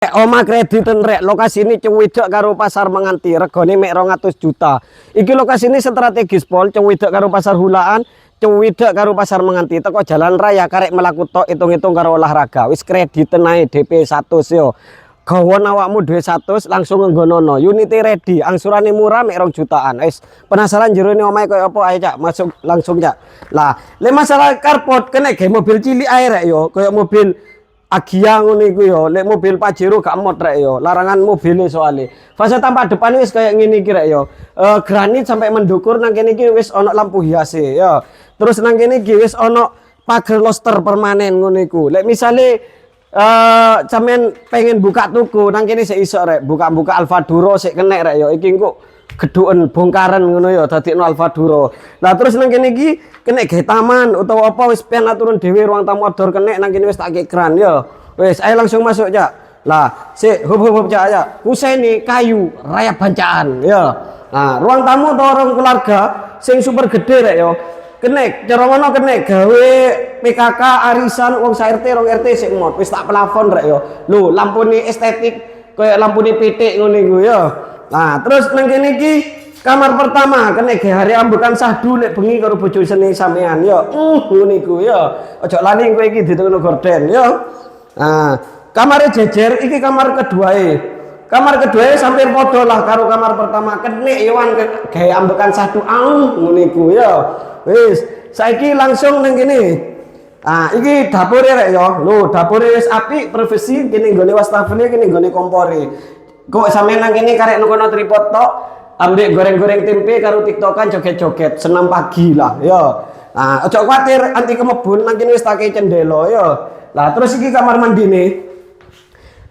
Oma kredit rek lokasi ini cewidek karo pasar menganti regane mek 200 juta. Iki lokasi ini strategis pol cewidek karo pasar hulaan, cewidek karo pasar menganti teko jalan raya karek melaku tok hitung-hitung karo olahraga. Wis kredit ae DP 100 yo. Gawon awakmu duwe 100 langsung nggonono. Unity ready, angsurane murah mek 2 jutaan. Wis penasaran jero ini omahe koyo apa ae cak, masuk langsung cak. Lah, le masalah carport kene ge mobil cilik ae rek yo, koyo mobil Agia ngono iku yo, lek mobil Pajero gak mod rek yo, larangan mobile soalnya. Fase tampak depan wis kayak ngene iki rek yo. Granit sampai mendukur nang kene iki wis ana lampu hias ya. Terus nang kene iki wis ana pagar loster permanen ngono iku. Lek misale sampean pengen buka tuku nang kene sik iso rek, buka-buka Alfaduro sik kenek rek yo. Iki engko geduken bongkaran ngono ya dadekno Alfaduro. Lah terus nang kene iki kenek gawe taman utawa apa wis pengen aturun dhewe ruang tamu outdoor kenek nang kene wis tak kran ya. Wis ayo langsung masuk cak. Lah sik hub cak ya. Kuseni kayu raya bancaan ya. Nah, ruang tamu utawa ruang keluarga sing super gede rek yo. Kenek cara ngono kenek gawe PKK arisan wong sak RT rong RT sik mod wis tak plafon rek yo. Lho lampune estetik koyo lampune pitik ngono iku ya. Nah, terus nang kene iki kamar pertama kene ge hari ambekan sahdu lek bengi karo bojo sene sampean ya. Ngene iku ya. Aja lali kowe iki ditukno gorden ya. Nah, kamare jejer iki kamar keduae. Kamar keduae sampir padha lah karo kamar pertama. Kene Iwan gawe ambekan sahdu ngene iku ya. Wis, saiki langsung nang kene. Ah, iki dapure rek ya. Lho, dapure wis apik, privasi kene nggone wastafel kene nggone kompore. Kok sampe nang kene karek nukono tripod tok, ambek goreng-goreng tempe karo tiktokan joget-joget senam pagi lah ya. Nah, ojo kuwatir anti kemebun nang kene wis tak cendelo ya. Lah terus iki kamar mandine.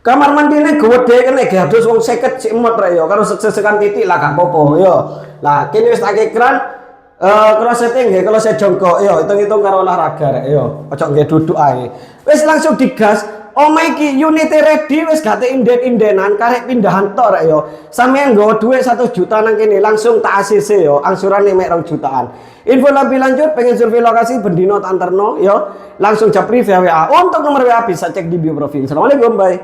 Kamar mandine gede kene ge adus wong 50 sik emot rek ya karo sesekan titik lah gak apa-apa ya. Lah kene wis tak kran cross setting nggih kalau saya jongkok ya hitung-hitung karo olahraga rek ya. Ojo nggih duduk ae. Wis langsung digas. Omah iki unity ready wis gak inden-indenan karek pindahan tok rek yo. Sampeyan nggo dhuwit 1 juta nang kene langsung tak ACC yo, angsurane mek 2 jutaan. Info lebih lanjut pengen survei lokasi bendino tak anterno yo, langsung japri via WA. Untuk nomor WA bisa cek di bio profil. Assalamualaikum, bye.